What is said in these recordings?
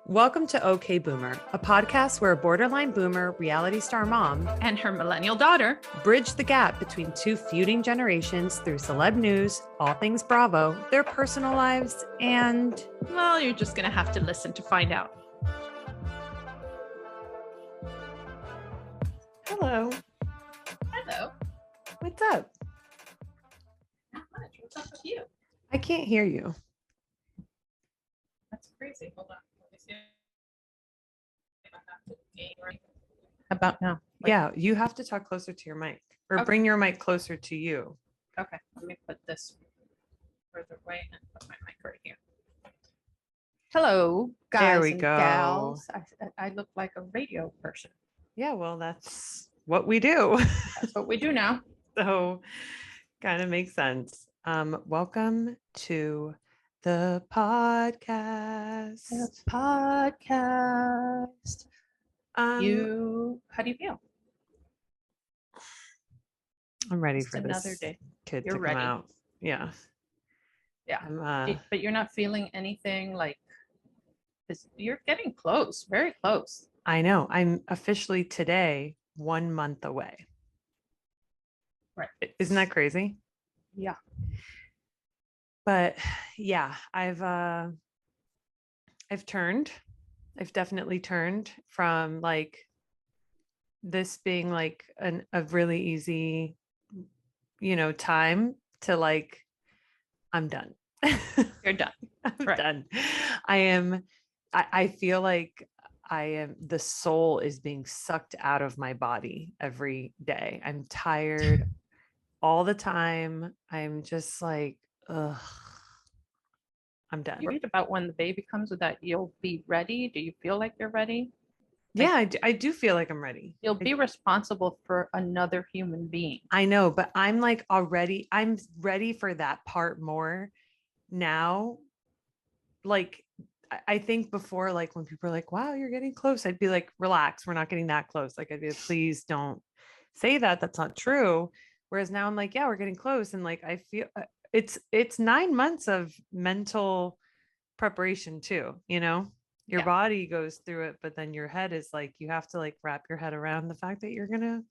Welcome to OK Boomer, a podcast where a borderline boomer reality star mom and her millennial daughter bridge the gap between two feuding generations through celeb news, all things Bravo, their personal lives, and... well, you're just going to have to listen to find out. Hello. Hello. What's up? Not much. What's up with you? I can't hear you. That's crazy. Hold on. Let me see if I have to gain right. How about now? Yeah, you have to talk closer to your mic or bring your mic closer to you. Okay, let me put this further away and put my mic right here. Hello, guys There we and go. gals. I look like a radio person. Yeah, well, that's what we do. That's what we do now. So kind of makes sense. Welcome to the podcast. How do you feel? I'm ready Just for another this day. kid You're to ready. come out. Yeah. But you're not feeling anything like this. You're getting close, very close. I know. I'm officially today 1 month away. Right. Isn't that crazy? Yeah. But yeah, I've definitely turned from like this being like a really easy, time to like, I'm done. You're done. I'm Right. done. I feel like the soul is being sucked out of my body every day. I'm tired all the time. I'm just like, ugh, I'm done. You read about when the baby comes with that you'll be ready. Do you feel like you're ready? Yeah, I do feel like I'm ready. You'll be responsible for another human being. I know, but I'm like I'm ready for that part more now. Like, I think before, like when people are like, wow, you're getting close, I'd be like, relax, we're not getting that close. Like, I'd be like, please don't say that. That's not true. Whereas now I'm like, yeah, we're getting close. And like, I feel it's 9 months of mental preparation too, your body goes through it, but then your head is like, you have to like wrap your head around the fact that you're going to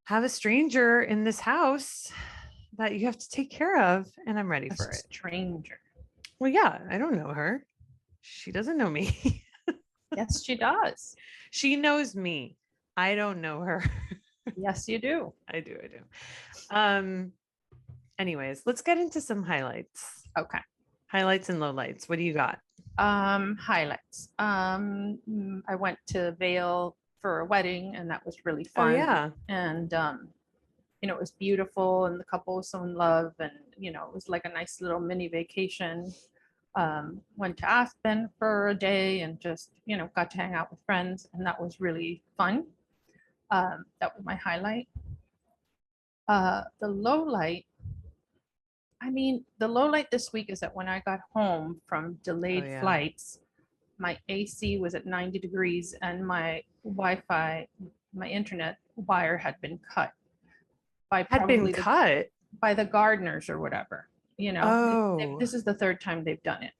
have a stranger in this house that you have to take care of. And I'm ready for it. Stranger. Well, yeah, I don't know her. She doesn't know me. Yes, she does. She knows me. I don't know her. Yes, you do. I do. Anyways, let's get into some highlights. Okay. Highlights and lowlights. What do you got? Highlights. I went to Vail for a wedding and that was really fun. Oh, yeah. And it was beautiful and the couple was so in love and it was like a nice little mini vacation. Went to Aspen for a day and just got to hang out with friends and that was really fun. That was my highlight. The low light this week is that when I got home from delayed flights, my AC was at 90 degrees and my Wi-Fi, my internet wire had been cut. By the gardeners or whatever. This is the third time they've done it.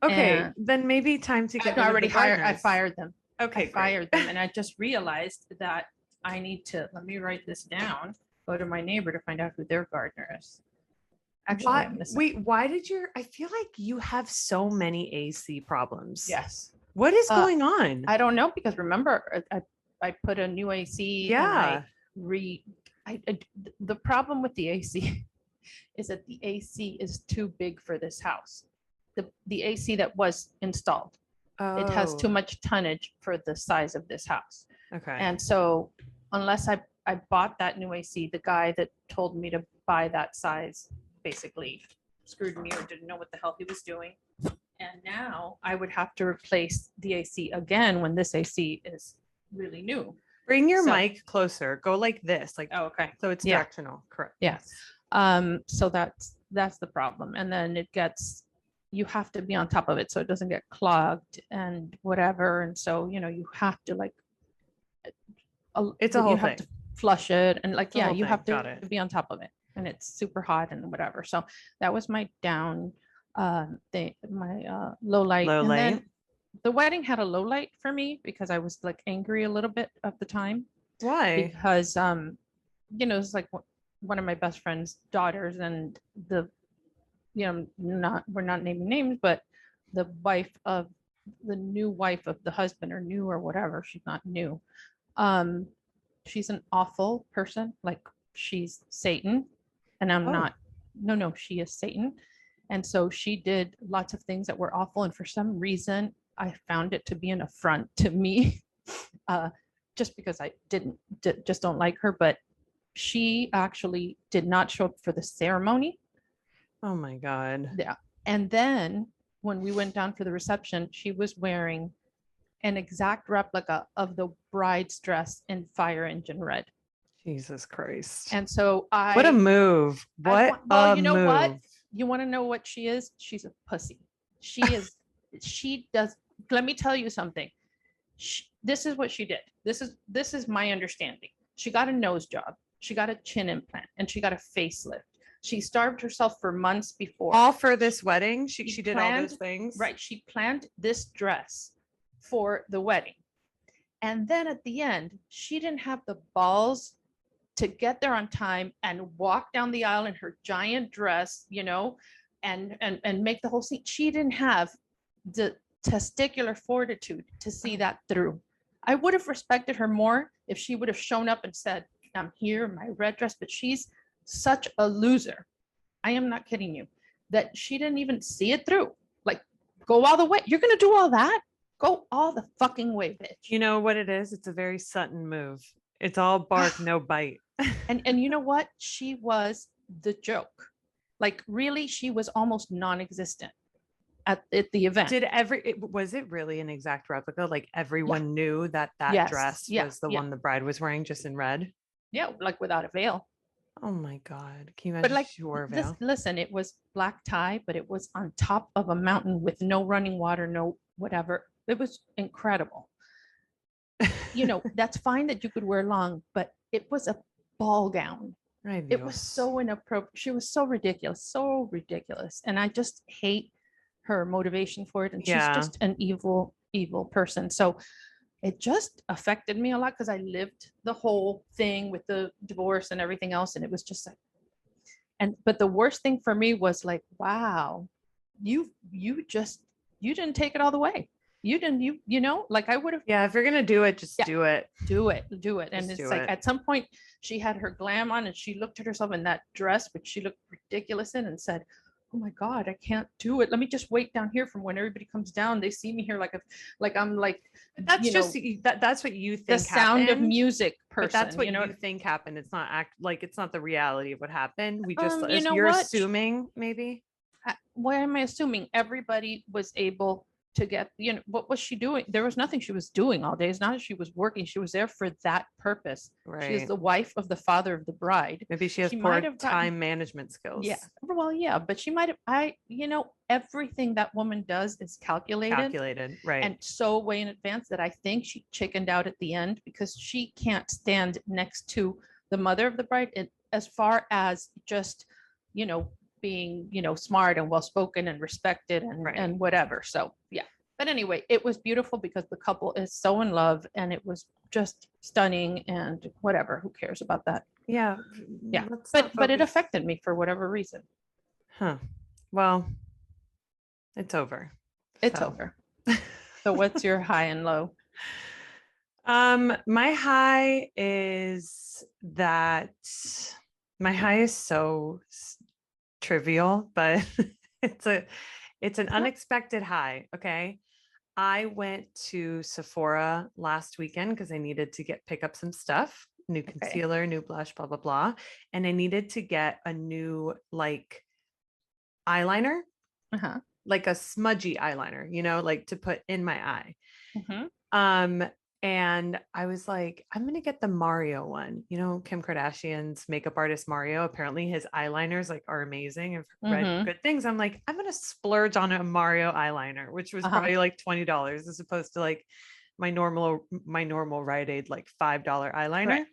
Okay, and then maybe time to get already hired. I fired them. Okay, fired them, and I just realized that I need to. Let me write this down. Go to my neighbor to find out who their gardener is. Actually, why did I feel like you have so many AC problems. Yes. What is going on? I don't know, because remember, I put a new AC. Yeah. The problem with the AC is that the AC is too big for this house. The AC that was installed, it has too much tonnage for the size of this house. Okay. And so unless I bought that new AC, the guy that told me to buy that size basically screwed me or didn't know what the hell he was doing. And now I would have to replace the AC again when this AC is really new. Bring your mic closer. Go like this. Like, oh, okay. So it's directional. Correct. Yes. So that's the problem. And then you have to be on top of it so it doesn't get clogged and whatever. And so, you have to like, it's a whole thing. Have to flush it and like, you have to to be on top of it. And it's super hot and whatever. So that was my down, my low light. Low and light. then the wedding had a low light for me because I was like angry a little bit at the time Why? because it's like one of my best friend's daughters and the not we're not naming names, but the new wife of the husband, or new or whatever, she's not new. Um, she's an awful person. Like, she's Satan, and I'm Oh, not. No, she is Satan. And so she did lots of things that were awful. And for some reason, I found it to be an affront to me, uh, just because I just don't like her. But she actually did not show up for the ceremony. oh my God. Yeah. And then when we went down for the reception, she was wearing an exact replica of the bride's dress in fire engine red. Jesus Christ. And so What a move. What well, a you know what? move. You want to know what she is? She's a pussy. She does. Let me tell you something. This is what she did. This is my understanding. She got a nose job. She got a chin implant, and she got a facelift. She starved herself for months before. All for this wedding? She did all planned, those things? Right. She planned this dress for the wedding. And then at the end, she didn't have the balls to get there on time and walk down the aisle in her giant dress, and make the whole scene. She didn't have the testicular fortitude to see that through. I would have respected her more if she would have shown up and said, I'm here in my red dress, but she's such a loser. I am not kidding you, that she didn't even see it through. Like, go all the way. You're going to do all that? Go all the fucking way, bitch. You know what it is? It's a very Sutton move. It's all bark, no bite. And you know what? She was the joke. Like, really, she was almost non-existent at the event. Was it really an exact replica? Like, everyone knew that Yes. dress was the one the bride was wearing, just in red? Yeah, like without a veil. Oh my God. Can you imagine But like, she wore a veil? listen, it was black tie, but it was on top of a mountain with no running water, no whatever. It was incredible. That's fine that you could wear long, but it was a ball gown. Right. It was so inappropriate. She was so ridiculous. And I just hate her motivation for it. And she's just an evil, evil person. So it just affected me a lot because I lived the whole thing with the divorce and everything else. And it was just like, but the worst thing for me was like, wow, you didn't take it all the way. You didn't, like I would have. Yeah, if you're gonna do it, just do it. Do it. And it's like, at some point she had her glam on and she looked at herself in that dress, which she looked ridiculous in, and said, oh my God, I can't do it. Let me just wait down here from when everybody comes down. They see me here like I'm like, that's just that's what you think. The Sound of Music person. But that's what you think happened. It's not it's not the reality of what happened. We just you're assuming maybe. Why am I assuming? Everybody was able to get, what was she doing? There was nothing she was doing all day. It's not that she was working. She was there for that purpose. Right. She is the wife of the father of the bride. Maybe she has poor time management skills. Yeah. Well, yeah, but she might have, everything that woman does is calculated. Right. And so way in advance that I think she chickened out at the end because she can't stand next to the mother of the bride. And as far as just, being, smart and well-spoken and respected and whatever. So yeah. But anyway, it was beautiful because the couple is so in love and it was just stunning and whatever. Who cares about that? Yeah. Yeah. But it affected me for whatever reason. Huh. Well, it's over. It's over. So what's your high and low? My high is that my high is so trivial, but it's an unexpected high. Okay. I went to Sephora last weekend because I needed to pick up some stuff, new concealer, new blush, blah, blah, blah. And I needed to get a new like eyeliner, like a smudgy eyeliner, like to put in my eye. And I was like, I'm going to get the Mario one. Kim Kardashian's makeup artist, Mario, apparently his eyeliners are amazing. I've read good things. I'm like, I'm going to splurge on a Mario eyeliner, which was probably like $20 as opposed to like my normal Rite Aid, like $5 eyeliner. Right.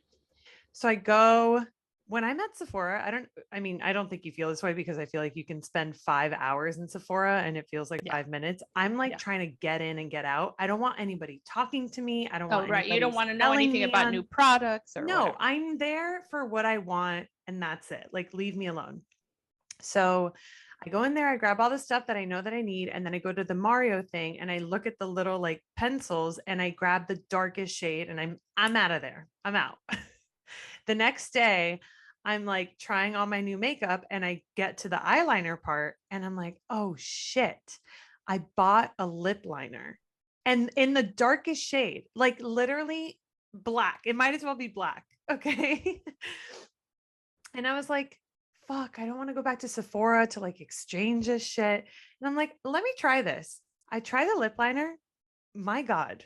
So I go when I'm at Sephora, I don't think you feel this way because I feel like you can spend 5 hours in Sephora and it feels like Yeah. 5 minutes. I'm like Yeah. trying to get in and get out. I don't want anybody talking to me. I don't Oh, want right. You anybody don't want to know selling anything me about on. new products or No, whatever. I'm there for what I want and that's it. Like, leave me alone. So I go in there, I grab all the stuff that I know that I need, and then I go to the Mario thing and I look at the little like pencils and I grab the darkest shade and I'm out of there. I'm out. The next day, I'm like trying all my new makeup and I get to the eyeliner part and I'm like, oh shit, I bought a lip liner and in the darkest shade, like literally black. It might as well be black. Okay. And I was like, fuck, I don't want to go back to Sephora to like exchange this shit. And I'm like, let me try this. I try the lip liner. My God,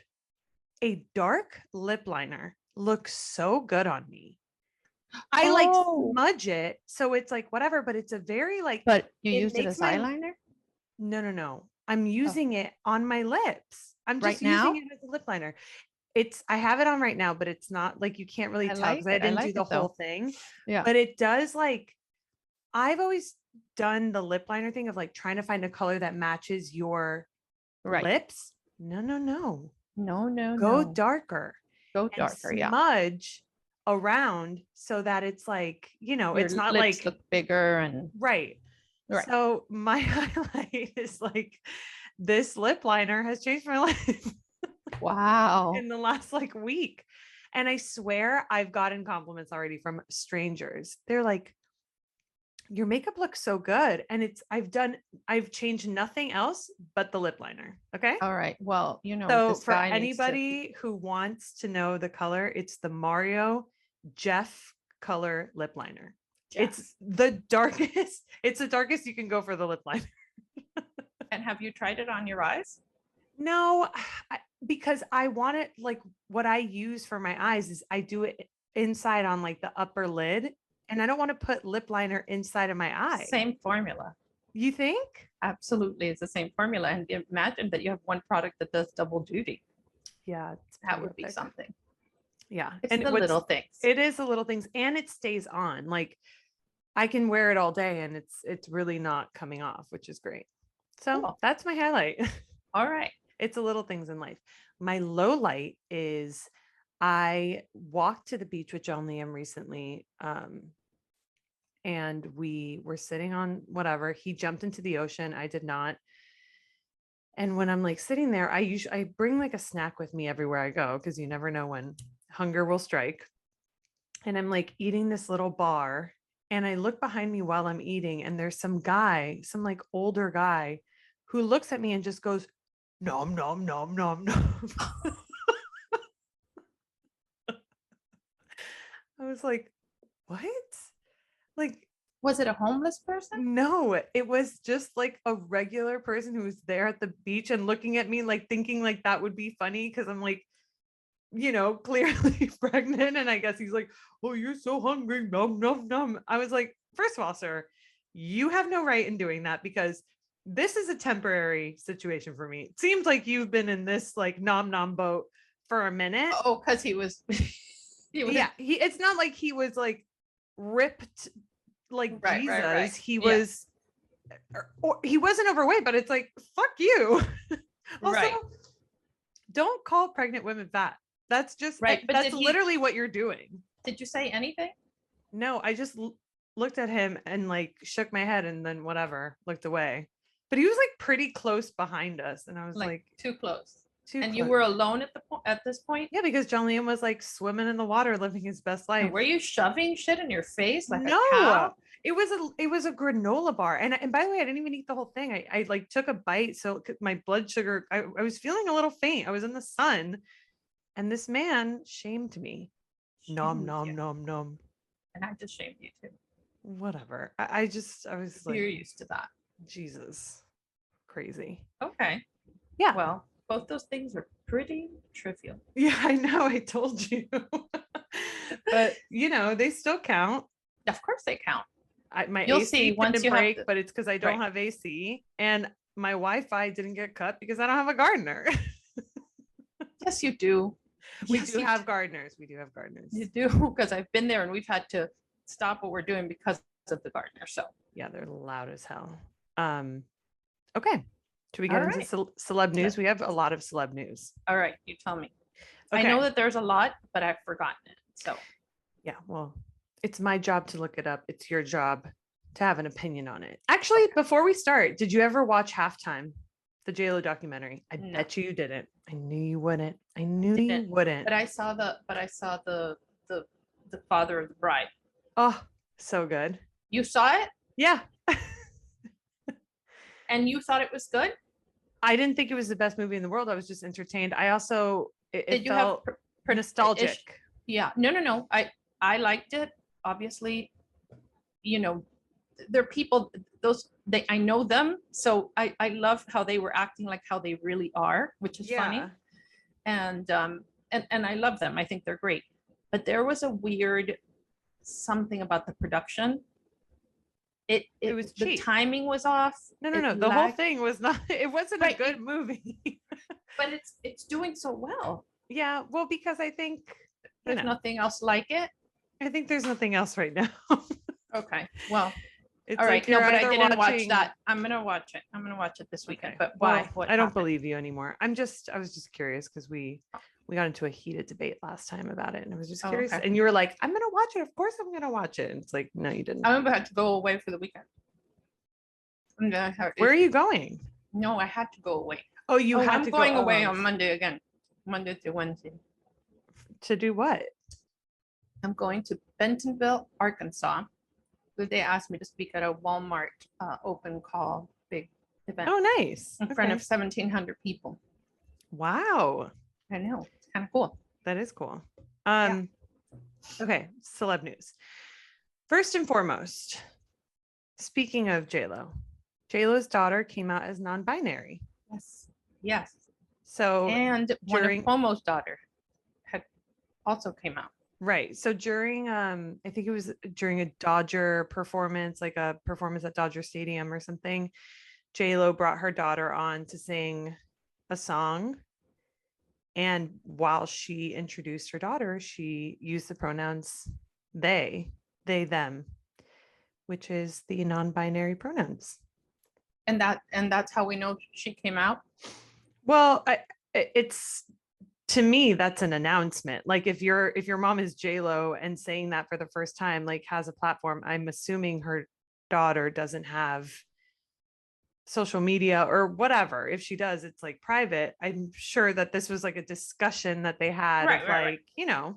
a dark lip liner looks so good on me. I like Oh, smudge it. So it's like whatever, but it's a very like, but you it used it makes as my, eyeliner no, no, no. I'm oh, using it on my lips. I'm right just using now. it as a lip liner. I have it on right now, but it's not like you can't really I tell like because I it. I didn't do like the it whole though. thing, Yeah. but it does like, I've always done the lip liner thing of like trying to find a color that matches your Right. lips. No, no, no. No, no, Go no. darker Go and darker. Yeah. smudge around so that it's like, Your it's not lips like look bigger and right. right. So my highlight is like this lip liner has changed my life Wow. in the last like week. And I swear I've gotten compliments already from strangers. They're like, your makeup looks so good. And I've changed nothing else but the lip liner. Okay. All right. Well, So this for guy needs to. anybody who wants to know the color, it's the Mario Jeff color lip liner. Jeff. It's the darkest. It's the darkest you can go for the lip liner. And have you tried it on your eyes? No, because I want it like what I use for my eyes is I do it inside on like the upper lid and I don't want to put lip liner inside of my eye. Same formula. You think? Absolutely. It's the same formula. And imagine that you have one product that does double duty. Yeah, it's That would be epic. something. Yeah. It's And the little things. it is the little things and it stays on. Like I can wear it all day and it's really not coming off, which is great. So Cool. that's my highlight. All right. It's the little things in life. My low light is I walked to the beach with John Liam recently. And we were sitting on whatever. He jumped into the ocean. I did not. And when I'm like sitting there, I bring like a snack with me everywhere I go because you never know when hunger will strike. And I'm like eating this little bar and I look behind me while I'm eating and there's some guy, some like older guy who looks at me and just goes, nom, nom, nom, nom, nom. I was like, what? Like, Was it a homeless person? no, it was just like a regular person who was there at the beach and looking at me, like thinking like that would be funny because I'm like, clearly pregnant. And I guess he's like, oh, you're so hungry. Nom, nom, nom. I was like, first of all, sir, you have no right in doing that because this is a temporary situation for me. It seems like you've been in this like nom nom boat for a minute. Oh, because he was. Yeah, it's not like he was like ripped like Right, Jesus. right. He Yeah. was, or he wasn't overweight, but it's like, fuck you. Also, Right. don't call pregnant women fat. That's just Right, but that's did he- literally what you're doing. Did you say anything? No, I just looked at him and like shook my head and then whatever, looked away. But he was like pretty close behind us, and I was like too close. too And close. you were alone at this point? Yeah, because John Liam was like swimming in the water, living his best life. And were you shoving shit in your face like a No, cow? it was a granola bar. And by the way, I didn't even eat the whole thing. I like took a bite. So my blood sugar, I was feeling a little faint. I was in the sun and this man shamed me. Nom, Shamed nom, you. nom, nom. And I just shamed you too. Whatever. I was like, You're used to that. Jesus, crazy. Okay. Yeah. Well, both those things are pretty trivial. Yeah, I know. I told you. But they still count. Of course they count. My You'll AC see once didn't you have break, the- but it's because I don't Right. have AC, and my Wi-Fi didn't get cut because I don't have a gardener. Yes, you do. We Yes, do you have gardeners. We do have gardeners. You do, because I've been there and we've had to stop what we're doing because of the gardener. So Yeah, they're loud as hell. Okay. Should we All get into right. celeb news? We have a lot of celeb news. All right, you tell me. I Okay. know that there's a lot, but I've forgotten it. So Yeah, well, it's my job to look it up. It's your job to have an opinion on it. Actually, before we start, did you ever watch Halftime, the JLo documentary? I No. bet you didn't. I knew you wouldn't. I knew you Didn't. wouldn't. But I saw the father of the bride. Oh, so good. You saw it Yeah. and you thought it was good? I didn't think it was the best movie in the world. I was just entertained. I also it Did you felt have nostalgic. Yeah. No. I liked it. Obviously, you know, they're people, I know them. So I love how they were acting like how they really are, which is funny. And I love them. I think they're great. But there was a weird something about the production. It was the cheap. timing was off. No. The whole thing was not, it wasn't a good movie. But it's doing so well. Yeah. Well, because I think there's nothing else like it. I think there's nothing else right now. Okay. Well, it's all right. like No, but I didn't watch watching... that. I'm gonna watch it. I'm gonna watch it this weekend. Okay. But why? Well, what I don't happened? believe you anymore. I was just curious because we got into a heated debate last time about it, and I was just curious. Okay. And you were like, "I'm gonna watch it. Of course, I'm gonna watch it." And it's like, no, you didn't. I'm about to go away for the weekend. Where are you going? No, I had to go away. Oh, you had to go. I'm going away on Monday again. Monday to Wednesday. To do what? I'm going to Bentonville, Arkansas. They asked me to speak at a Walmart open call big event. Oh, nice. In front of 1,700 people. Wow. I know. It's kind of cool. That is cool. Okay, celeb news. First and foremost, speaking of JLo's daughter came out as non-binary. Yes. So and one of Cuomo's daughter had also came out. Right. So during I think it was during a Dodger performance, like a performance at Dodger Stadium or something, JLo brought her daughter on to sing a song. And while she introduced her daughter, she used the pronouns they, them, which is the non-binary pronouns. And that's how we know she came out. Well, it's, to me, that's an announcement. Like if your mom is JLo and saying that for the first time, like has a platform, I'm assuming her daughter doesn't have social media or whatever. If she does, it's like private. I'm sure that this was like a discussion that they had right. You know,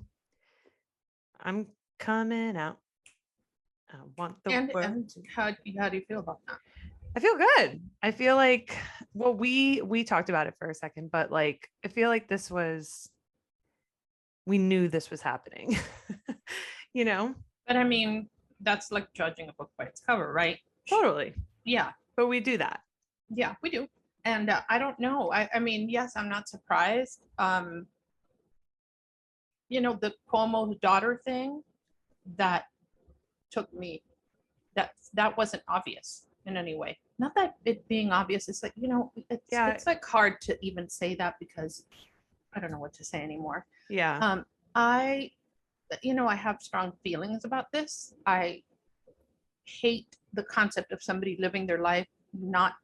I'm coming out. I want the world. And how do you feel about that? I feel good. I feel like, well, we talked about it for a second, but like, I feel like we knew this was happening, you know? But I mean, that's like judging a book by its cover, right? Totally. Yeah. But we do that. Yeah, we do. And I don't know. I mean, yes, I'm not surprised. You know, the Cuomo's daughter thing that took me, that wasn't obvious in any way. Not that it being obvious, it's like, you know, it's like hard to even say that because I don't know what to say anymore. Yeah. I have strong feelings about this. I hate the concept of somebody living their life not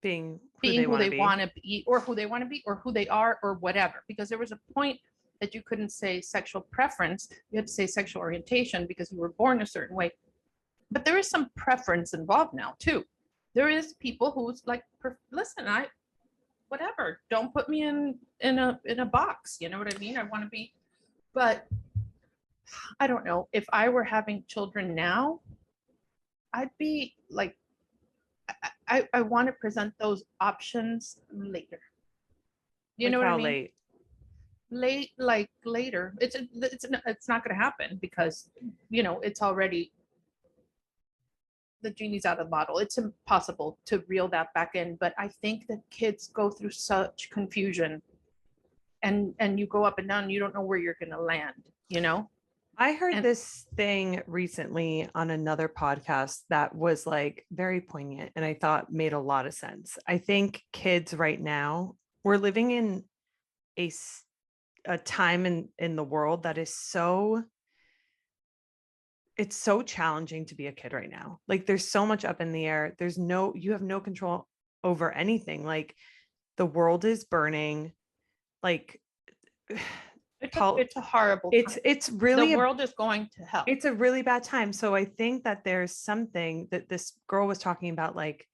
being who they want to be or who they want to be or who they are or whatever, because there was a point that you couldn't say sexual preference. You had to say sexual orientation because you were born a certain way. But there is some preference involved now too. There is people who's like, listen, whatever, don't put me in a box. You know what I mean? I want to be, but I don't know. If I were having children now, I'd be like, I want to present those options later. You know what I mean? Like later. It's not going to happen because, you know, it's already, the genie's out of the bottle. It's impossible to reel that back in. But I think that kids go through such confusion and you go up and down, you don't know where you're going to land, you know? I heard this thing recently on another podcast that was like very poignant and I thought made a lot of sense. I think kids right now, we're living in a time in the world that is so it's so challenging to be a kid right now. Like there's so much up in the air. You have no control over anything. Like the world is burning. Like It's a horrible time. it's The really world is going to hell. it's a really bad time. So I think that there's something that this girl was talking about, like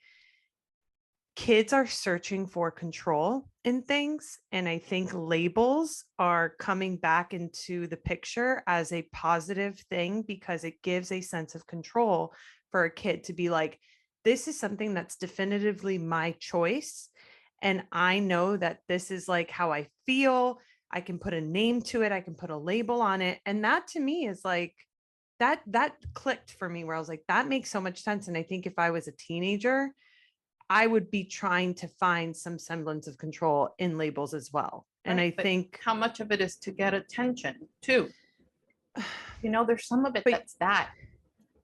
kids are searching for control in things. And I think labels are coming back into the picture as a positive thing because it gives a sense of control for a kid to be like, this is something that's definitively my choice. And I know that this is like how I feel. I can put a name to it. I can put a label on it. And that to me is like, that clicked for me where I was like, that makes so much sense. And I think if I was a teenager, I would be trying to find some semblance of control in labels as well. And Right, I but think, how much of it is to get attention too? There's some of it But- that's that.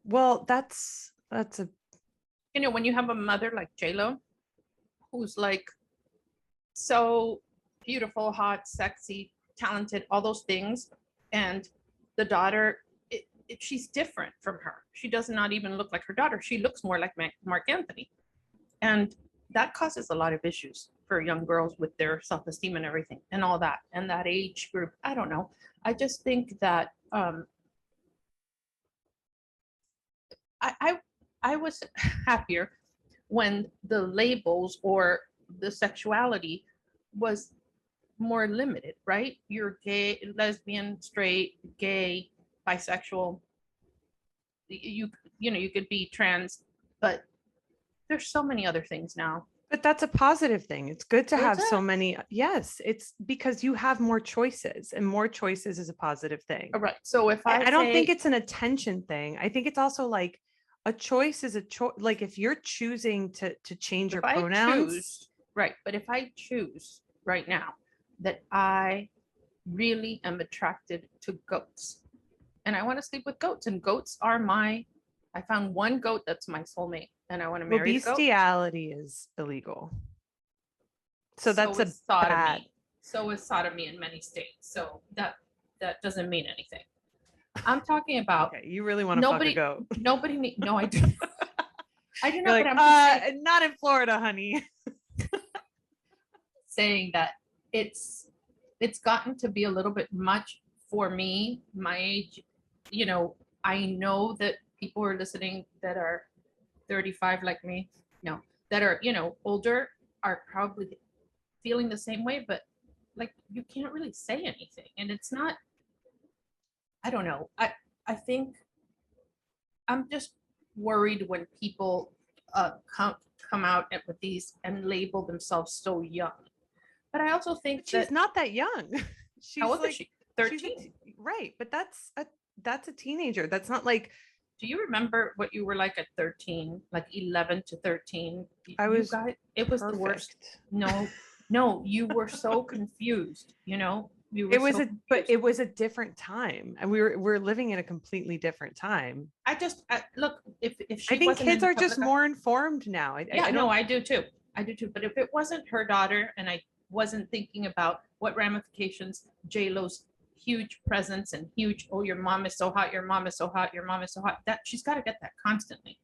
well, that's a, When you have a mother like J-Lo, who's like so beautiful, hot, sexy, talented, all those things, and the daughter, she's different from her. She does not even look like her daughter. She looks more like Mark Anthony. And that causes a lot of issues for young girls with their self-esteem and everything and all that. And that age group, I don't know. I just think that I was happier when the labels or the sexuality was more limited, right? You're gay, lesbian, straight, gay, bisexual. You could be trans, but there's so many other things now. but that's a positive thing. It's good to Is have so it? many. Yes, it's because you have more choices and more choices is a positive thing. All right. So if I don't think say- it's an attention thing. I think it's also like a choice is a choice. Like if you're choosing to change your if I pronouns, choose, right, but if I choose right now that I really am attracted to goats and I want to sleep with goats, and goats are I found one goat that's my soulmate and I want to well, marry the goat. bestiality is illegal. So that's is a bad. So is sodomy in many states. So that doesn't mean anything. I'm talking about Okay, you really want to fuck a goat. No, I do. I do You're not, like, but I'm just not in Florida, honey. saying that it's gotten to be a little bit much for me, my age. I know that people are listening that are 35 like me, no, that are, older are probably feeling the same way, but like you can't really say anything. And it's not, I don't know. I think I'm just worried when people come out with these and label themselves so young. But I also think But she's not that young. She's how old like is she? 13. right, but that's a teenager. That's not like Do you remember what you were like at 13, like 11 to 13? I was it was the worst. perfect. No, you were so confused, you were It was so but confused. it was a different time, and we're living in a completely different time. Look, if she I think wasn't in kids the are just public eye- more informed now. Yeah, I no, don't. I do too. But if it wasn't her daughter and I wasn't thinking about what ramifications J-Lo's huge presence and huge, oh, your mom is so hot, your mom is so hot, your mom is so hot, that she's got to get that constantly.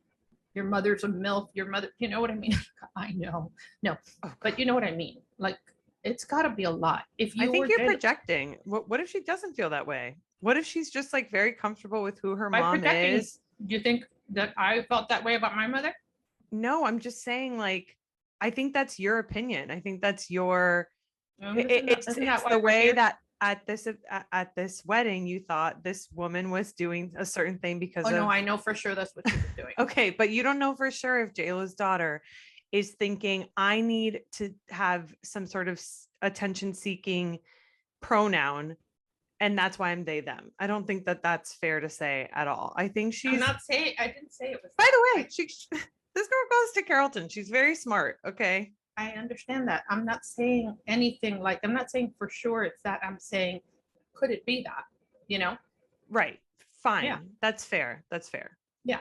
Your mother's a MILF, your mother, you know what I mean? I know. No, but you know what I mean? Like, it's got to be a lot. If you I think were you're J-Lo- projecting. What if she doesn't feel that way? What if she's just like very comfortable with who her by mom projecting, is? do you think that I felt that way about my mother? No, I'm just saying, like, I think that's your opinion. I think that's your it's Isn't that why the we're way here? that at this wedding you thought this woman was doing a certain thing because Oh of no, I know for sure that's what she was doing. okay, but you don't know for sure if JLo's daughter is thinking I need to have some sort of attention seeking pronoun and that's why I'm they them. I don't think that that's fair to say at all. I think I'm she's not saying, I didn't say it was. by that. the way, this girl goes to Carrollton. She's very smart. Okay. I understand that. I'm not saying anything like, I'm not saying for sure it's that. I'm saying, could it be that, Right. Fine. Yeah. That's fair. That's fair. Yeah.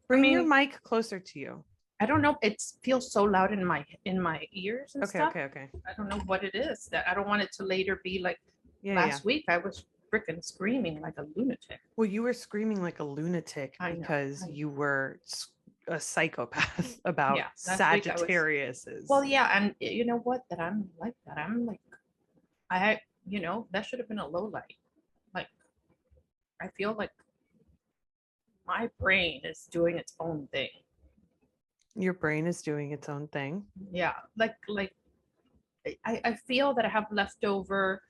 Bring your mean- mic closer to you. I don't know. It feels so loud in my ears and Okay. stuff. Okay. Okay. I don't know what it is that I don't want it to later be like Yeah. last week. I was freaking screaming like a lunatic. Well, you were screaming like a lunatic I know, because I know. you were a psychopath about Yeah, last week I was. Sagittariuses. Well, yeah, and you know what? That I'm like that. I'm like, that should have been a low light. Like, I feel like my brain is doing its own thing. Your brain is doing its own thing. Yeah, like I feel that I have leftover,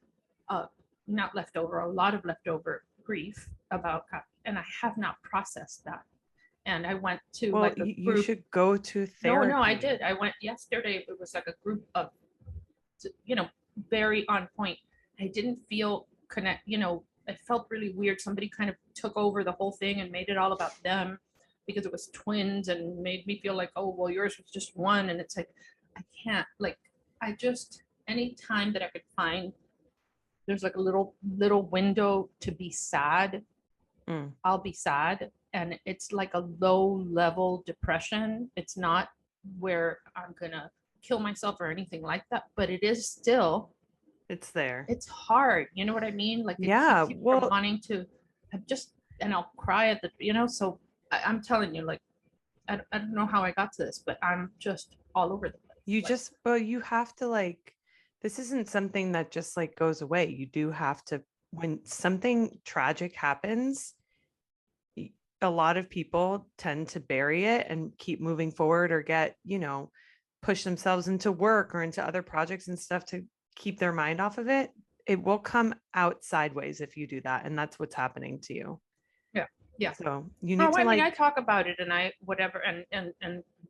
not leftover, a lot of leftover grief about, and I have not processed that. And I went to Well, like a you group. should go to No, therapy. no, I did. I went yesterday. It was like a group of, very on point. I didn't feel it felt really weird. Somebody kind of took over the whole thing and made it all about them because it was twins and made me feel like, oh, well, yours was just one. And it's like, I can't, like, any time that I could find, there's like a little window to be sad, I'll be sad. And it's like a low level depression. It's not where I'm gonna kill myself or anything like that, but it is still, It's there. it's hard. You know what I mean? Like, Yeah, keeps well, from wanting to and I'll cry at so I'm telling you, like, I don't know how I got to this, but I'm just all over the place. you have to, like, this isn't something that just like goes away. You do have to, when something tragic happens, a lot of people tend to bury it and keep moving forward or get, push themselves into work or into other projects and stuff to keep their mind off of it. It will come out sideways if you do that. And that's what's happening to you. Yeah. Yeah. So you need to, I like, mean, I talk about it and whatever, and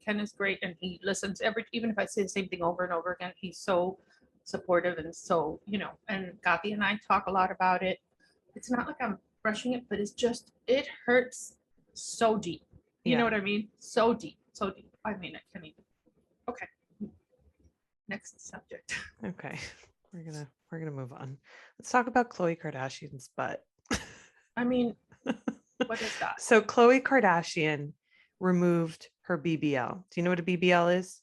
Ken is great and he listens even if I say the same thing over and over again, he's so supportive and so, and Kathy and I talk a lot about it. It's not like I'm brushing it, but it hurts so deep. You know what I mean? So deep, so deep. I mean, I can't even. Okay. Next subject. Okay. We're gonna move on. Let's talk about Khloe Kardashian's butt. I mean, what is that? So Khloe Kardashian removed her BBL. Do you know what a BBL is?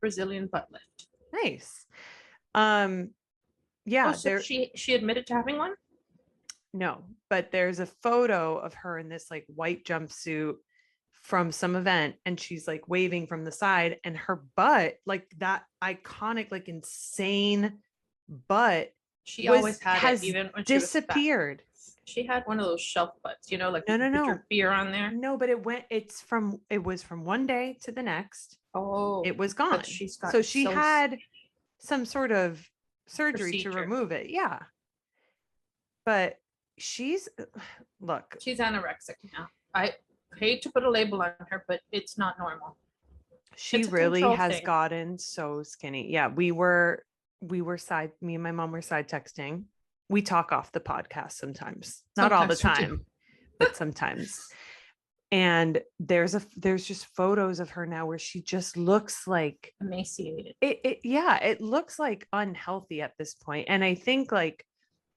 Brazilian butt lift. Nice. Yeah. So she admitted to having one? No, but there's a photo of her in this like white jumpsuit from some event, and she's like waving from the side, and her butt, like that iconic, like insane butt, she always had it, even when disappeared. She had one of those shelf butts, like no, put your beer on there. No, but it was from one day to the next. Oh, it was gone. So she had some sort of surgery to remove it. Yeah. But she's anorexic now. I hate to put a label on her, but it's not normal. She really has gotten so skinny. Yeah, me and my mom were side texting. We talk off the podcast sometimes, not all the time, but sometimes. And there's just photos of her now where she just looks like emaciated. It looks like unhealthy at this point. And I think like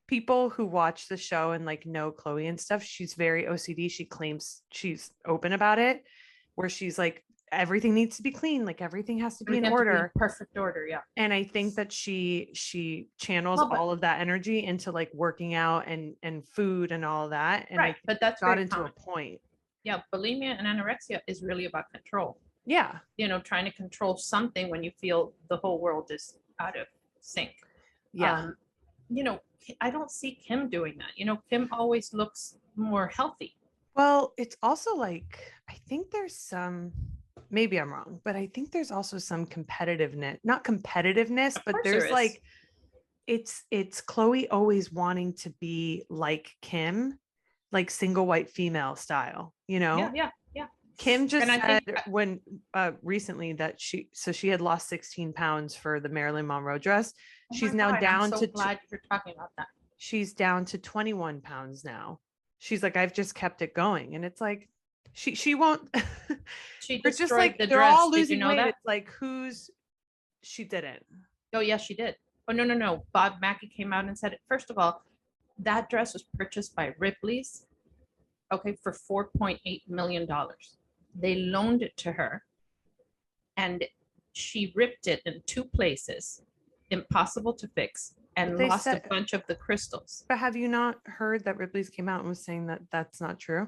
people who watch the show and like know Khloe and stuff, she's very OCD. She claims she's open about it, where she's like, everything needs to be clean. Like everything has to be in order. Perfect order. Yeah. And I think that she channels all of that energy into like working out and food and all of that. And right. But that's got into a point. Yeah. Bulimia and anorexia is really about control. Yeah. Trying to control something when you feel the whole world is out of sync. Yeah. I don't see Kim doing that. Kim always looks more healthy. Well, it's also like, I think there's some, maybe I'm wrong, but I think there's also some not competitiveness, but there's like, it's Khloe always wanting to be like Kim, like single white female style, Yeah. Kim just said when recently that she had lost 16 pounds for the Marilyn Monroe dress. She's now down to glad you're talking about that. She's down to 21 pounds now. She's like, I've just kept it going. And it's like, she won't. She just like they're all losing weight. That? It's like, she didn't. Oh, yes, she did. Oh, no. Bob Mackie came out and said it. First of all, that dress was purchased by Ripley's, for $4.8 million. They loaned it to her and she ripped it in two places, impossible to fix. and they lost a said, bunch of the crystals. but have you not heard that Ripley's came out and was saying that that's not true?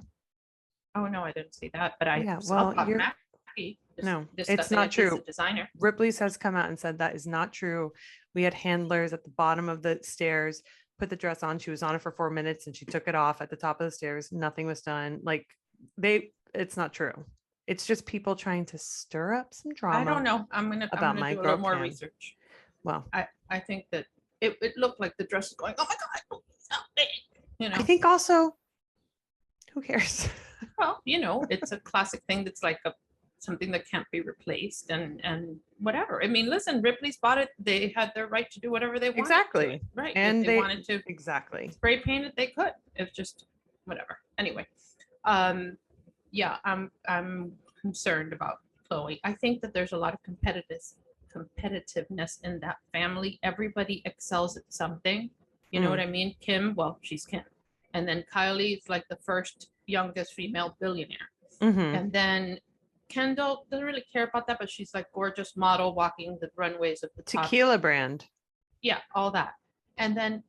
Oh no, I didn't see that, but I Yeah, saw well, Bob you're Mackie no, it's discussing not it. He's the true. designer. Ripley's has come out and said that is not true. We had handlers at the bottom of the stairs, put the dress on. She was on it for 4 minutes and she took it off at the top of the stairs. Nothing was done. Like it's not true. It's just people trying to stir up some I don't drama know. I'm about gonna my do a girl little more Kim. research. Well, I think that it looked like the dress was going, oh my God, stop it. You I know, think also, who cares? well, you know, it's a classic thing that's like something that can't be replaced and whatever. I mean, listen, Ripley's bought it. They had their right to do whatever they wanted. Exactly. Right. And if they wanted to exactly spray paint it, they could. It's just whatever. Anyway, yeah, I'm concerned about Khloe. I think that there's a lot of competitiveness in that family. Everybody excels at something. You know what I mean? Kim, well, she's Kim. And then Kylie is like the first youngest female billionaire. And then Kendall doesn't really care about that, but she's like gorgeous model walking the runways of the top. Tequila brand. Yeah, all that. And then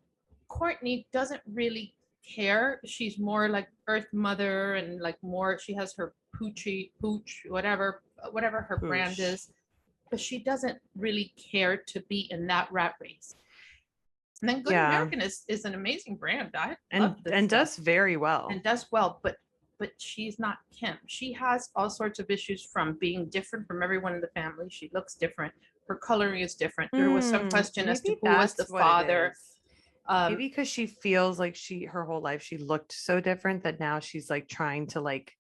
Courtney doesn't really care. She's more like Earth Mother and like more, she has her pooch, whatever her brand is, but she doesn't really care to be in that rat race. And then Good American is an amazing brand. I love this and stuff. does very well. And does well, but she's not Kim. She has all sorts of issues from being different from everyone in the family. She looks different. Her coloring is different. There was some question as to who was the father. Maybe because she feels like her whole life she looked so different that now she's like trying to like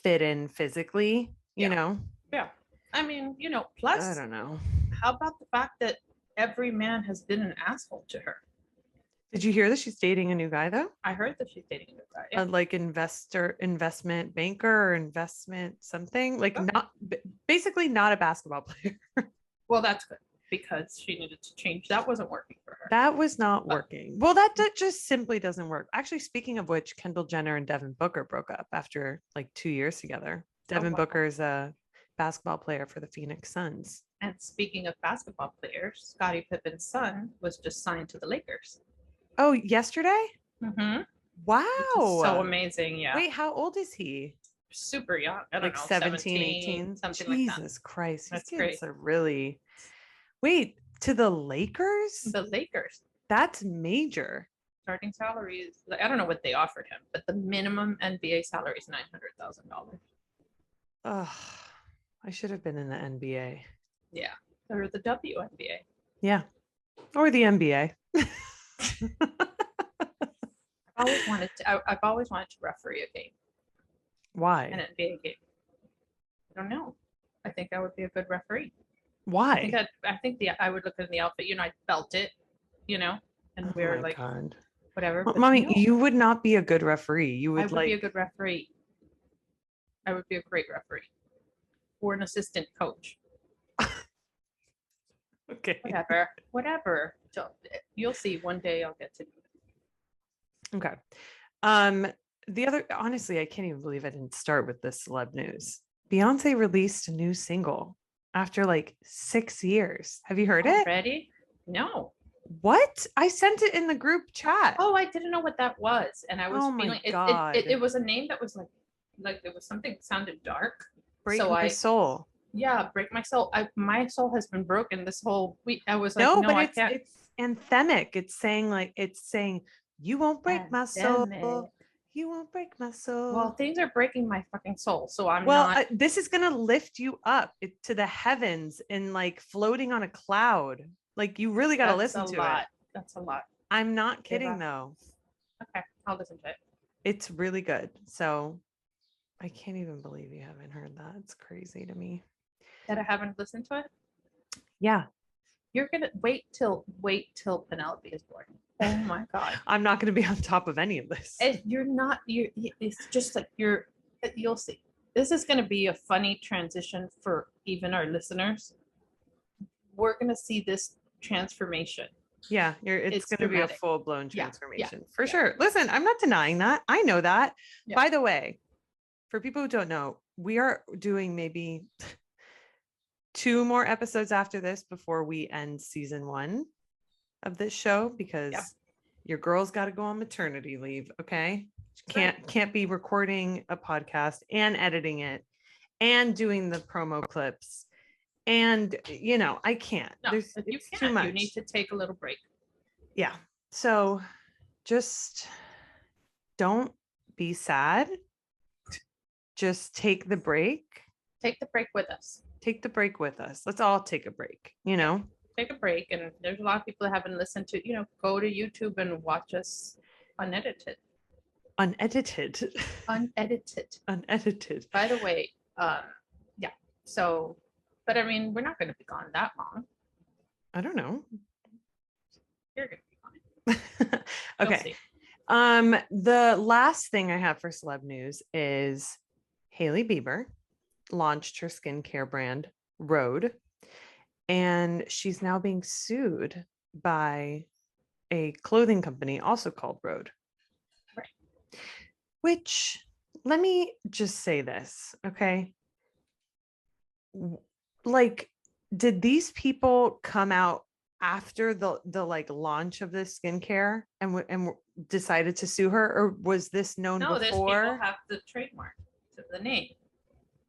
fit in physically, you know? Yeah. I mean, you know, plus I don't know. How about the fact that every man has been an asshole to her? Did you hear that she's dating a new guy though? I heard that she's dating a new guy. Yeah. Like investment banker or investment something, like basically not a basketball player. Well, that's good because she needed to change. That wasn't working for her. That was not working. Well, that just simply doesn't work. Actually, speaking of which, Kendall Jenner and Devin Booker broke up after like 2 years together. Devin Booker is a basketball player for the Phoenix Suns. And speaking of basketball players, Scottie Pippen's son was just signed to the Lakers. Oh, yesterday? Wow. So amazing. Yeah. Wait, how old is he? Super young. I don't like know, 17, 18? Something Jesus like that. Christ. That's These great. kids are really... Wait, to the Lakers? The Lakers. That's major. Starting salary is, I don't know what they offered him, but the minimum NBA salary is $900,000. Ugh, I should have been in the NBA. Yeah. Or the WNBA. Yeah. Or the NBA. I've always wanted to referee a game. Why? An NBA game. I don't know. I think I would be a good referee. Why? I think I would look at the outfit, you know, I'd belt it, you know, and wear like God. whatever. Mommy, no. You would not be a good referee. You would be a good referee. I would be a great referee. Or an assistant coach. Okay. Whatever. You'll see one day I'll get to do it. Okay. The other, honestly, I can't even believe I didn't start with this celeb news. Beyonce released a new single after like 6 years. Have you heard it? Already? No. What? I sent it in the group chat. Oh, I didn't know what that was. And I was feeling it was a name that was like it was something that sounded dark. Break my soul. Yeah, break my soul. My soul has been broken this whole week. I was like, no, but it's anthemic. It's saying you won't break my soul. You won't break my soul. Well, things are breaking my fucking soul. So I'm not. This is going to lift you up to the heavens and like floating on a cloud. Like you really got to listen to it. That's a lot. I'm not kidding though. Okay. I'll listen to it. It's really good. So I can't even believe you haven't heard that. It's crazy to me. That I haven't listened to it? Yeah. You're going to wait till Penelope is born. Oh my God. I'm not going to be on top of any of this. It's just like you'll see. This is going to be a funny transition for even our listeners. We're going to see this transformation. Yeah, it's going to be a full-blown transformation for sure. Listen, I'm not denying that. I know that. Yeah. By the way, for people who don't know, we are doing maybe 2 more episodes after this before we end season 1. of this show because your girl's got to go on maternity leave. Okay. Can't be recording a podcast and editing it and doing the promo clips. And I can't. No, There's you it's too can't. much. You need to take a little break. Yeah. So just don't be sad. Just take the break. Take the break with us. Take the break with us. Let's all take a break, Take a break. And there's a lot of people that haven't listened to, go to YouTube and watch us unedited. Unedited. Unedited. Unedited. By the way, yeah. So, but I mean, we're not going to be gone that long. I don't know. You're going to be gone. Okay. The last thing I have for celeb news is Hailey Bieber launched her skincare brand Rhode, and she's now being sued by a clothing company also called Rhode. Right. Which, let me just say this, okay? Like, did these people come out after the like launch of this skincare and decided to sue her, or was this known No, before? There's people have the trademark to the name.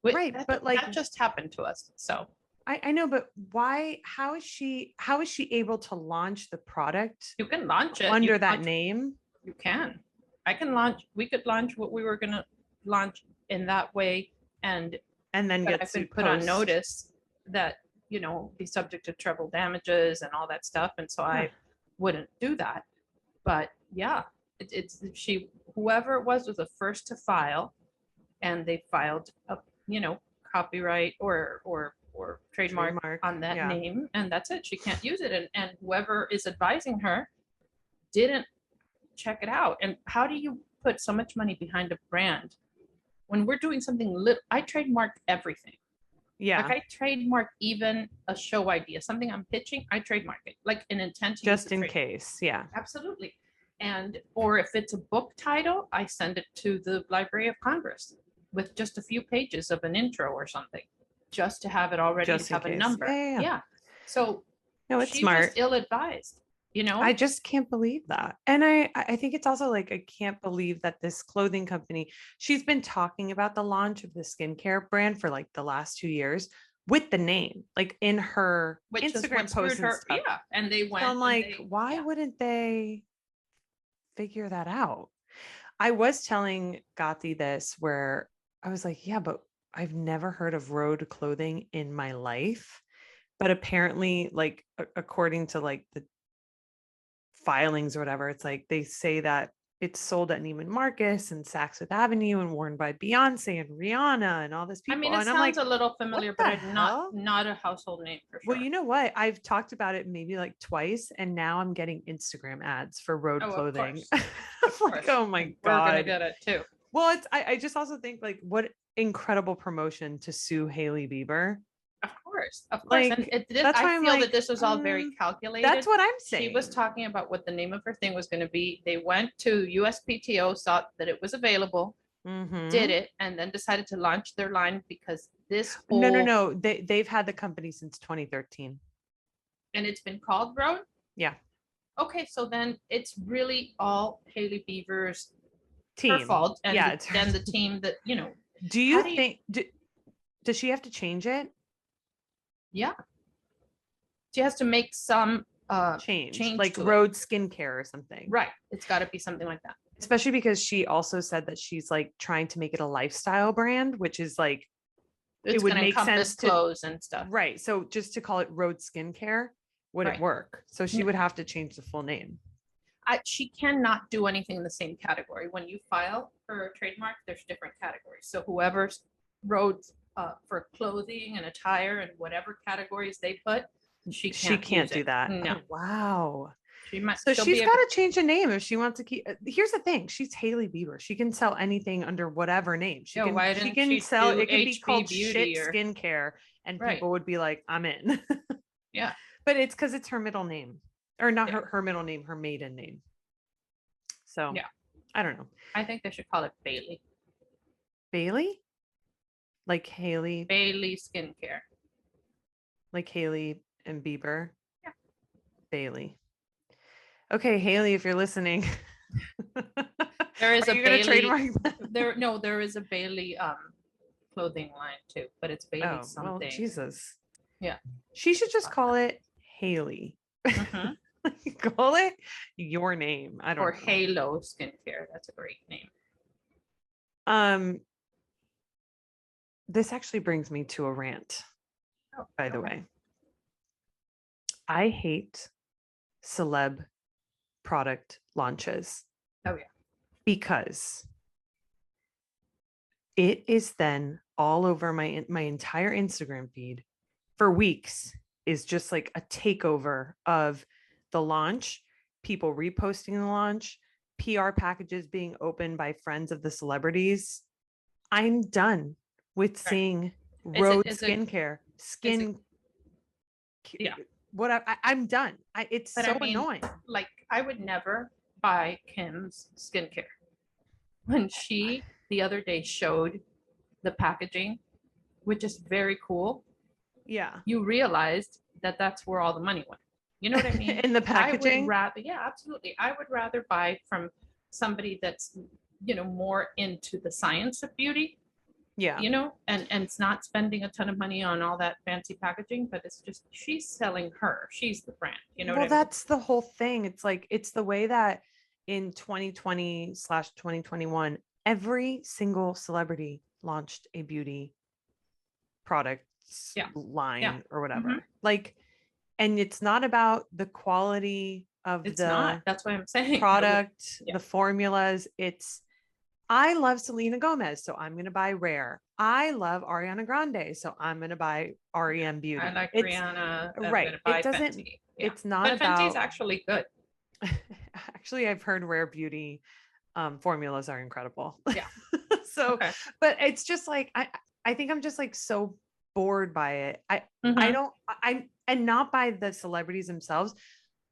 Right, but like that just happened to us. So I know, but why? How is she able to launch the product? You can launch it under that name. You can. We could launch what we were gonna launch in that way, and then get put on notice that be subject to treble damages and all that stuff, and so I wouldn't do that. But yeah, it's whoever it was the first to file, and they filed a copyright or trademark on that name, and that's it. She can't use it, and whoever is advising her didn't check it out. And how do you put so much money behind a brand when we're doing something little? I trademark everything. Yeah. Like I trademark even a show idea, something I'm pitching, I trademark it, like an intent to just in case. Yeah, absolutely. Or if it's a book title, I send it to the Library of Congress with just a few pages of an intro or something, just to have it already, just have a number. Yeah. So no, it's smart. Was ill-advised. I just can't believe that. And I think it's also like, I can't believe that this clothing company, she's been talking about the launch of the skincare brand for like the last 2 years with the name, like in her Instagram posts. Yeah. And they went. So I'm like, why wouldn't they figure that out? I was telling Gotti this, where I was like, yeah, but I've never heard of Rhode clothing in my life. But apparently, like, according to like the filings or whatever, it's like they say that it's sold at Neiman Marcus and Saks Fifth Avenue and worn by Beyonce and Rihanna and all this people. I mean, it sounds like a little familiar, but not a household name for sure. Well, you know what? I've talked about it maybe like twice, and now I'm getting Instagram ads for Rhode clothing. Of course. Like, oh my God. We're gonna get it too. Well, I just also think like, what incredible promotion to sue Hailey Bieber. Of course. Like, and I feel that this was all very calculated. That's what I'm saying. She was talking about what the name of her thing was going to be. They went to USPTO, saw that it was available, did it, and then decided to launch their line because this whole... No. They've had the company since 2013. And it's been called Rhode? Yeah. Okay, so then it's really all Hailey Bieber's team. Her fault. And yeah, then the team that, Do you think... does she have to change it? Yeah. She has to make some change like Rhode skincare or something. Right. It's got to be something like that. Especially because she also said that she's like trying to make it a lifestyle brand, which is like, it would make sense to clothes and stuff. Right. So just to call it Rhode skincare wouldn't work. So she would have to change the full name. She cannot do anything in the same category. When you file for a trademark, there's different categories. So whoever's Rhode's for clothing and attire and whatever categories they put, she can't do that. No. Oh, wow. So she's got to change the name if she wants to keep. Here's the thing: she's Hailey Bieber. She can sell anything under whatever name. She can sell. It could be called shit skincare, and people would be like, "I'm in." Yeah, but it's because it's her middle name, or not her middle name, her maiden name. So yeah, I don't know. I think they should call it Bailey. Bailey. Like Hailey. Bailey Skincare. Like Hailey and Bieber. Yeah. Bailey. Okay, Hailey, if you're listening, There is are a you gonna Bailey. trademark that? There is a Bailey clothing line too, but it's Bailey Oh, well, something. Jesus. Yeah. She should just call it Hailey. Mhm. Call it your name. I don't Or know. Halo skincare. That's a great name. Um, this actually brings me to a rant, Oh, by the okay. way. I hate celeb product launches. Oh yeah. Because it is then all over my entire Instagram feed for weeks is just like a takeover of the launch, people reposting the launch, PR packages being opened by friends of the celebrities. I'm done with Right. seeing Is it Rhode is it skincare, is it skin. yeah. What I'm done. It's But so I mean, annoying. like I would never buy Kim's skincare. When she the other day showed the packaging, which is very cool, Yeah. you realized that that's where all the money went. You know what I mean? In the I would packaging. rather, yeah, absolutely. I would rather buy from somebody that's, more into the science of beauty, Yeah. and it's not spending a ton of money on all that fancy packaging, but it's just she's selling her. She's the brand. You know Well, what I mean? that's the whole thing. It's like it's the way that in 2020/2021, every single celebrity launched a beauty products Yeah. Yeah. line or whatever. Mhm. Like, and it's not about the quality of It's not. the That's what I'm saying. product, Yeah. the formulas. I love Selena Gomez, so I'm going to buy Rare. I love Ariana Grande, so I'm going to buy REM I Beauty. like It's Rihanna. I'm right. gonna It buy doesn't, Fenty. Yeah. it's not But Fenty's about, actually good. actually, I've heard Rare Beauty formulas are incredible. Yeah. So, Okay. but it's just like, I think I'm just like so bored by it. I Mhm. don't, and not by the celebrities themselves.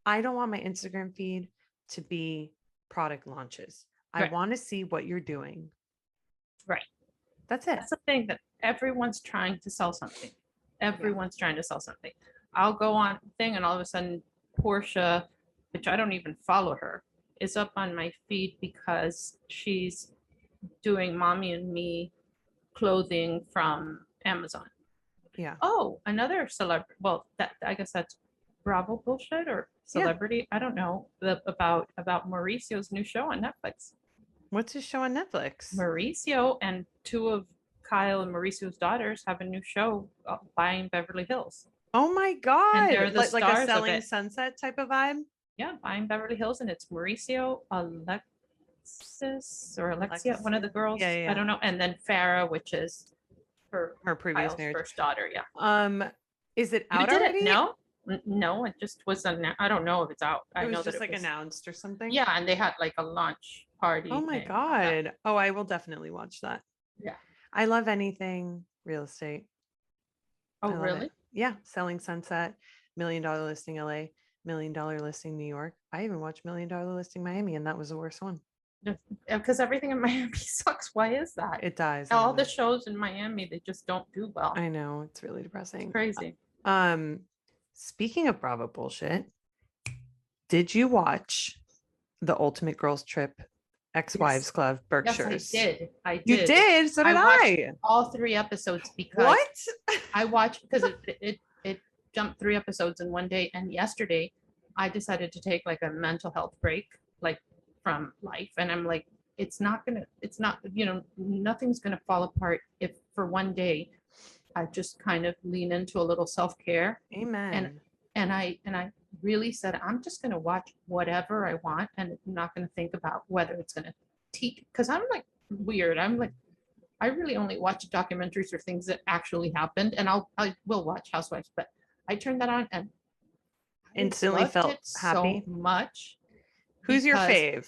I don't want my Instagram feed to be product launches. I Right. want to see what you're doing. Right. That's it. That's the thing that everyone's trying to sell something. Everyone's trying to sell something. I'll go on thing and all of a sudden Portia, which I don't even follow her, is up on my feed because she's doing mommy and me clothing from Amazon. Yeah. Oh, another celebrity. Well, that I guess that's Bravo bullshit or Yeah. celebrity. I don't know about Mauricio's new show on Netflix. What's his show on Netflix? Mauricio and two of Kyle and Mauricio's daughters have a new show, Buying Beverly Hills. Oh my And they're God. the Like a stars of Selling it. Sunset type of vibe. Yeah, Buying Beverly Hills, and it's Mauricio, Alexis or Alexia, one of the Alexia. girls. Yeah, yeah, I yeah. don't know. And then Farah, which is Her previous Kyle's marriage. first daughter. Yeah. Is it You out did it? already? No, no. It just was. I don't know if it's out. I It was know that just it like was. announced or something. Yeah, and they had like a launch party Oh my thing. Yeah. God. Oh, I will definitely watch that. Yeah. I love anything real estate. Oh, I love it. really? Yeah. Selling Sunset, $1 million listing LA, $1 million listing New York. I even watched $1 million listing Miami, and that was the worst one. Because everything in Miami sucks. Why is that? It dies. All the shows in Miami, they just don't do well. I know, it's really depressing. Crazy. Speaking of Bravo bullshit, did you watch the Ultimate Girls Trip Ex-Wives Yes. Club Yes, Berkshires? I did. I did. You did? So did watched I. all 3 episodes because What? I watched because it jumped 3 episodes in one day. And yesterday, I decided to take like a mental health break, like from life. And I'm like, it's not, nothing's gonna fall apart if for one day I just kind of lean into a little self-care. Amen. And I really said, I'm just going to watch whatever I want, and I'm not going to think about whether it's going to teach. Because I'm like weird. I'm like, I really only watch documentaries or things that actually happened, and I will watch Housewives. But I turned that on and I Instantly loved felt it happy. so much. Who's your because fave?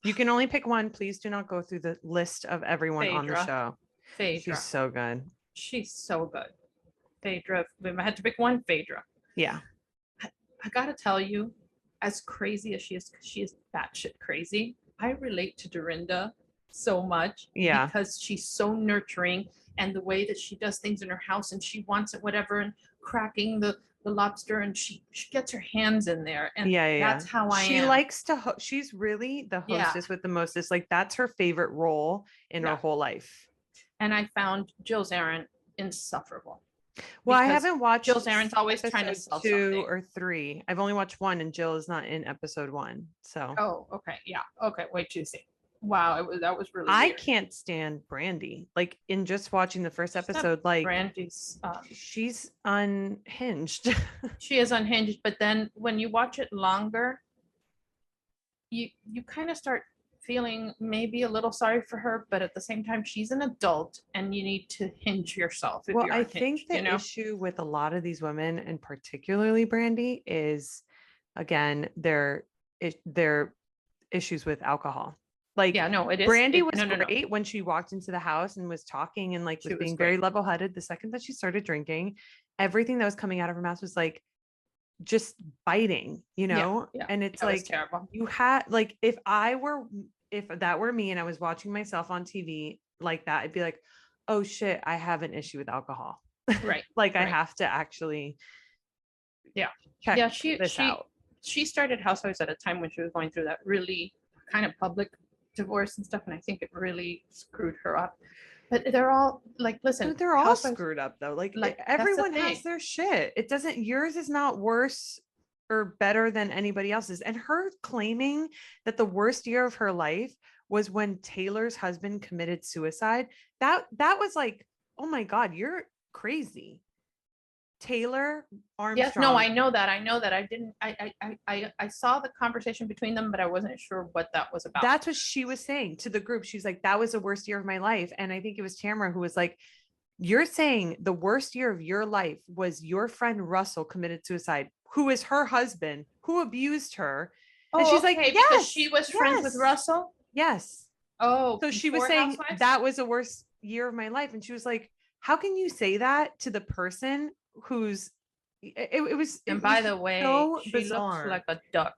You can only pick one. Please do not go through the list of everyone on the Phaedra. show. Phaedra. She's so good. She's so good. Phaedra. If I had to pick one, Phaedra. Yeah. I gotta tell you, as crazy as she is, because she is batshit crazy. I relate to Dorinda so much Yeah. because she's so nurturing, and the way that she does things in her house, and she wants it whatever, and cracking the lobster, and she gets her hands in there, and Yeah, that's how I she am. likes to she's really the Yeah. hostess with the mostest. Like that's her favorite role in her Yeah. whole life. And I found Jill Zarin insufferable. Well, I because haven't watched Jill Zarin's always trying to episode sell 2 something. or 3. I've only watched 1, and Jill is not in episode 1. So Oh, okay. Yeah. Okay. Wait to see. Wow, that was really I weird. can't stand Brandy. Like in just watching the first She's not episode, like Brandy's she's unhinged. she is unhinged, but then when you watch it longer, you kind of start feeling maybe a little sorry for her, but at the same time, she's an adult and you need to hinge yourself if Well, you're I unhinged, think the you know? issue with a lot of these women, and particularly Brandy, is again their issues with alcohol. Like Yeah, no, it is. Brandy was No. great when she walked into the house and was talking and like She was was being great. very level-headed. The second that she started drinking, everything that was coming out of her mouth was like just biting, you know? Yeah, And it's that was like terrible. you had like if that were me and I was watching myself on TV like that, I'd be like, oh shit, I have an issue with alcohol. Right. Like I right. have to actually Yeah. check Yeah, this out. she started Housewives at a time when she was going through that really kind of public divorce and stuff, and I think it really screwed her up. But they're all like, listen, Dude, they're all Housewives, screwed up though. Like like that's the everyone has thing. their shit. It doesn't, yours is not worse or better than anybody else's. And her claiming that the worst year of her life was when Taylor's husband committed suicide. That was like, oh my God, you're crazy. Taylor Armstrong. Yes, no, I know that. I know that. I didn't. I saw the conversation between them, but I wasn't sure what that was about. That's what she was saying to the group. She's like, that was the worst year of my life. And I think it was Tamara who was like, you're saying the worst year of your life was your friend Russell committed suicide, who is her husband, who abused her. And she's okay, like, because yes, she was friends with Russell. Yes. Oh, So she was before saying Housewives? that was the worst year of my life. And she was like, how can you say that to the person who's it was And it by was the way, so she bizarre. looks like a duck,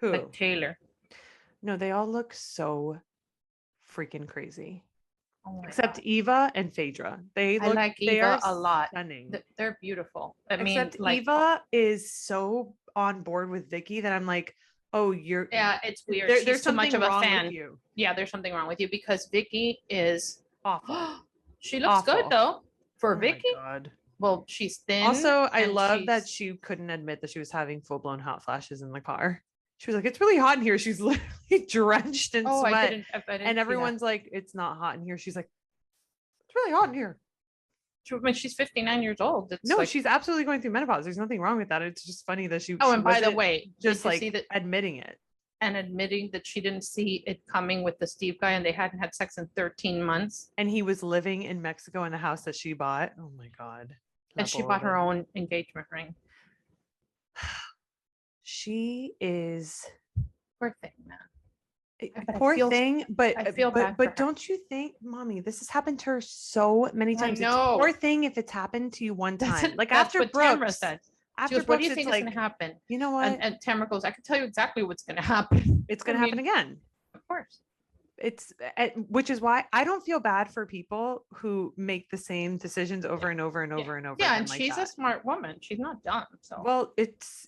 Who? like Taylor. No, they all look so freaking crazy. Oh my Except God. Eva and Phaedra. I like they Eva are a lot. stunning. They're beautiful. I Except mean, like, Eva is so on board with Vicky that I'm like, oh, yeah, it's weird. There's She's too much something of a wrong fan. with you. Yeah, there's something wrong with you because Vicky is Awful. She looks good Awful. though for Oh my Vicky. God. Well, she's thin. Also, I and love that she's- she couldn't admit that she was having full-blown hot flashes in the car. She was like, it's really hot in here. She's literally drenched in Oh, sweat. I didn't And see that. everyone's like, it's not hot in here. She's like, it's really hot in here. I mean, she's 59 years old. It's No, like, she's absolutely going through menopause. There's nothing wrong with that. It's just funny that she. oh, she and by the wasn't way, just did you like see that admitting it. and admitting that she didn't see it coming with the Steve guy and they hadn't had sex in 13 months. And he was living in Mexico in a house that she bought. Oh my God. And she bought her own engagement ring. She is Poor thing, man. But I poor feel- thing, but I feel bad for but her. don't you think, mommy, this has happened to her so many I times. It's know. poor thing if it's happened to you one That's time. it. Like That's after what Brooks, Tamara said. She after goes, what Brooks, do you it's think is like, going to happen? you know what? And Tamara goes, I can tell you exactly what's going to happen. It's going I to happen mean, again. Of course. It's which is why I don't feel bad for people who make the same decisions over and over and over and over. Yeah, again and like she's that. a smart woman. She's not dumb. So Well,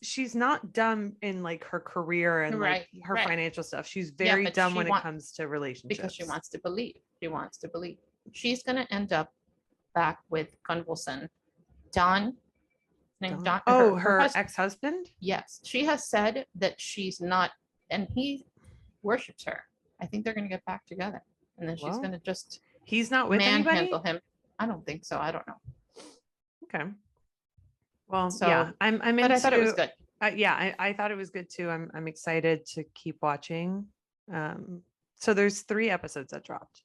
she's not dumb in like her career and like her financial stuff. She's very but dumb she when it want- comes to relationships. because she wants to believe. She wants to believe. She's going to end up back with Gunvalson. Don. Named Don. Oh, her husband. ex-husband? Yes. She has said that she's not, and he worships her. I think they're going to get back together. And then she's Well, going to just He's not with anybody? manhandle him. I don't think so. I don't know. Okay. Well, So, yeah, I'm But into, I thought it was good. yeah, I thought it was good too. I'm excited to keep watching. So there's 3 episodes that dropped.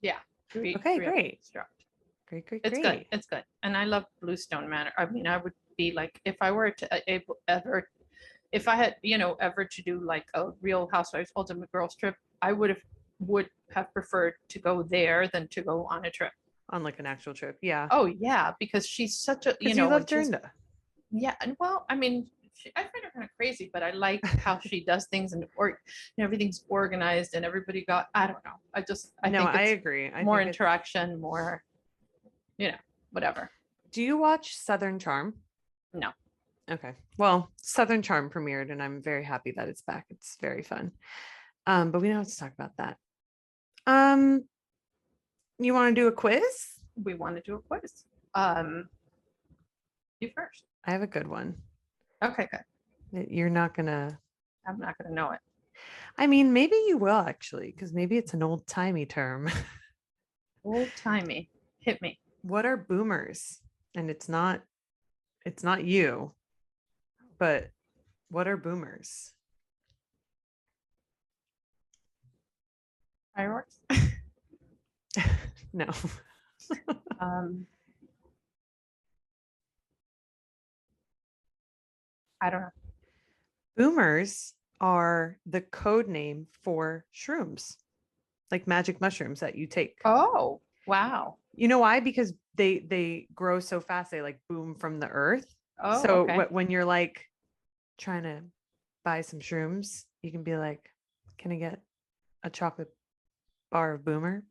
Three Okay, great. episodes dropped. Great. It's good. It's good. And I love Bluestone Manor. I mean, I would be like, if I were to if I had, ever to do like a Real Housewives Ultimate Girls trip, I would have preferred to go there than to go on a trip. On like an actual trip. Yeah. Oh yeah, because she's such a, You love Dorinda. yeah. And well, I mean, I find her kind of crazy, but I like how she does things and everything's organized and everybody got, I don't know. I No, think I it's agree. I more think it's, interaction, more, whatever. do you watch Southern Charm? No. Okay. Well, Southern Charm premiered and I'm very happy that it's back. It's very fun. But we don't have to talk about that. You want to do a quiz? We want to do a quiz. You first. I have a good one. Okay, good. You're not gonna. I'm not gonna know it. I mean, maybe you will actually, because maybe it's an old-timey term. Old-timey. Hit me. What are boomers? And it's not you, but what are boomers? Fireworks? No. I don't know. Boomers are the code name for shrooms, like magic mushrooms that you take. Oh, wow. You know why? Because they grow so fast, they like boom from the earth. Oh, so okay. when you're like trying to buy some shrooms, you can be like, can I get a chocolate bar of boomers?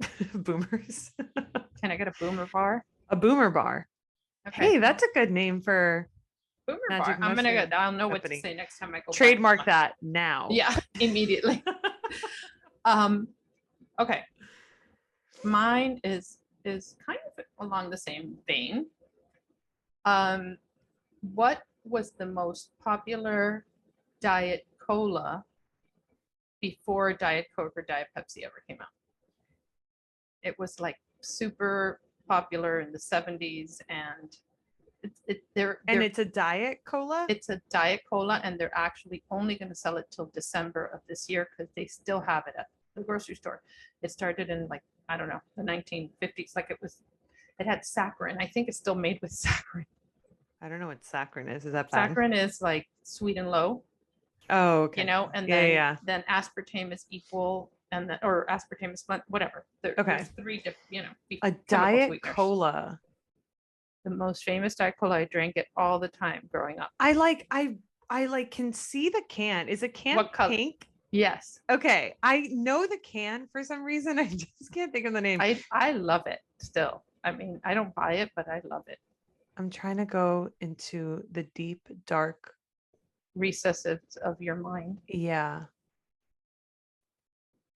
Can I get a boomer bar? A boomer bar. Okay. Hey, that's a good name for boomer magic bar. mushroom I'll know what company. to say next time I go. Trademark that now. Yeah, immediately. Okay. Mine is kind of along the same vein. What was the most popular diet cola before Diet Coke or Diet Pepsi ever came out? It was like super popular in the 70s, and it's a diet cola. It's a diet cola, and they're actually only going to sell it till December of this year because they still have it at the grocery store. It started in like, I don't know, the 1950s. Like it had saccharin. I think it's still made with saccharin. I don't know what saccharin is. Is that bad? Saccharin is like sweet and low. Oh, okay. And then aspartame is equal, or aspartame is whatever. There's three different, a diet cola. The most famous diet cola. I drank it all the time growing up. I can see the can. Is a can what color? Pink? Yes. Okay. I know the can for some reason. I just can't think of the name. I love it still. I mean, I don't buy it, but I love it. I'm trying to go into the deep, dark recesses of your mind. Yeah.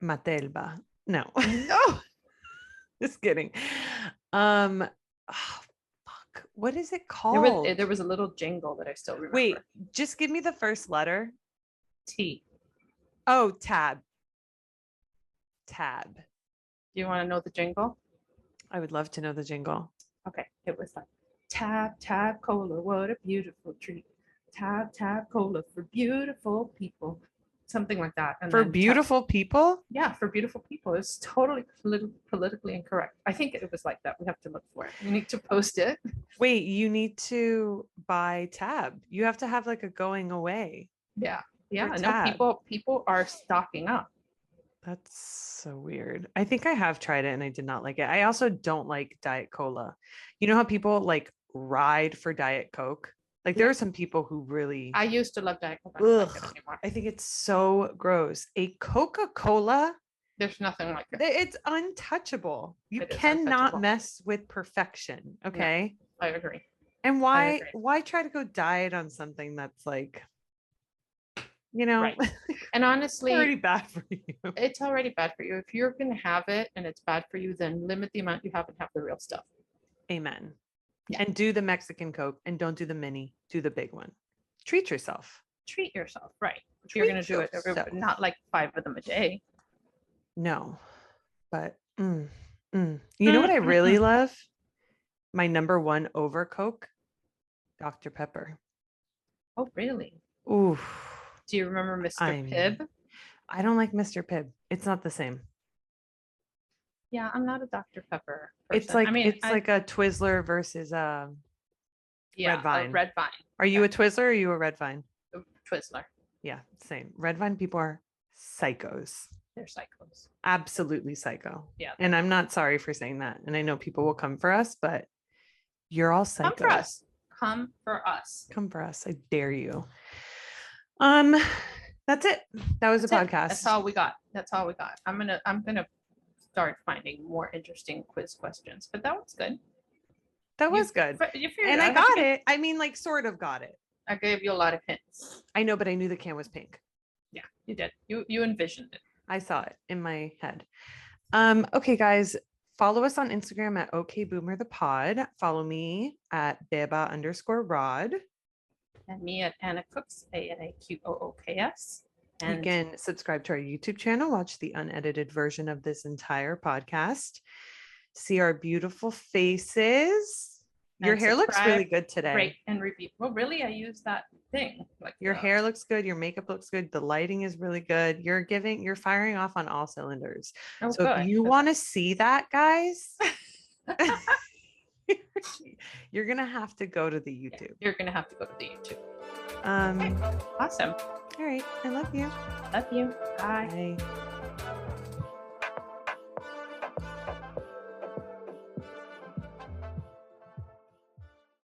Matelba. No. No. Just kidding. Oh, fuck. What is it called? There was a little jingle that I still remember. Wait, just give me the first letter. T. Oh, Tab. Do you want to know the jingle? I would love to know the jingle. Okay. It was like, Tab Cola, what a beautiful treat. Tab Cola for beautiful people. Something like that. And for beautiful people? Yeah, for beautiful people. It's totally politically incorrect. I think it was like that. We have to look for it. We need to post it. Wait, you need to buy Tab. You have to have like a going away. Yeah. Yeah. No, people are stocking up. That's so weird. I think I have tried it and I did not like it. I also don't like Diet Cola. You know how people like ride for Diet Coke? Like there are some people who really. I used to love Diet Coke. I think it's so gross. A Coca-Cola. There's nothing like it. It's untouchable. You cannot mess with perfection. Okay. No, I agree. And why try to go diet on something that's like, right. And honestly, it's already bad for you. It's already bad for you. If you're going to have it and it's bad for you, then limit the amount you have and have the real stuff. Amen. Yeah. And do the Mexican Coke and don't do the mini, do the big one. Treat yourself. Right. If you're going to do it, not like 5 of them a day. No, but you know what I really love? My number one over Coke, Dr. Pepper. Oh, really? Ooh. Do you remember Mr. Pibb? I don't like Mr. Pibb. It's not the same. Yeah, I'm not a Dr. Pepper person. It's like it's like a Twizzler versus Red Vine. Red Vine. Are you a Twizzler or are you a Red Vine? Twizzler. Yeah, same. Red Vine people are psychos. They're psychos. Absolutely psycho. Yeah. And I'm not sorry for saying that. And I know people will come for us, but you're all psychos. Come for us. Come for us. I dare you. Um, that's it. That was That's a it. podcast. That's all we got. That's all we got. I'm gonna start finding more interesting quiz questions, but that was good. That was good. You figured And it I out. How'd you got get- it. I mean, like, sort of got it. I gave you a lot of hints. I know, but I knew the can was pink. Yeah, you did. You envisioned it. I saw it in my head. Okay, guys, follow us on Instagram at OKBoomerThePod. Follow me at Beba_Rod. And me at Anna Cooks, ANAQOOKS. You And can subscribe to our YouTube channel, watch the unedited version of this entire podcast, see our beautiful faces. Your And hair looks really subscribe, good today. rate and review. Well, really, I use that thing. Like Your hair looks good. Your makeup looks good. The lighting is really good. You're firing off on all cylinders. Oh, So good. if you want to see that, guys, you're going to have to go to the Yeah, YouTube. you're gonna have to go to the YouTube. Okay. Awesome. All right. I love you. Love you. Bye. Bye.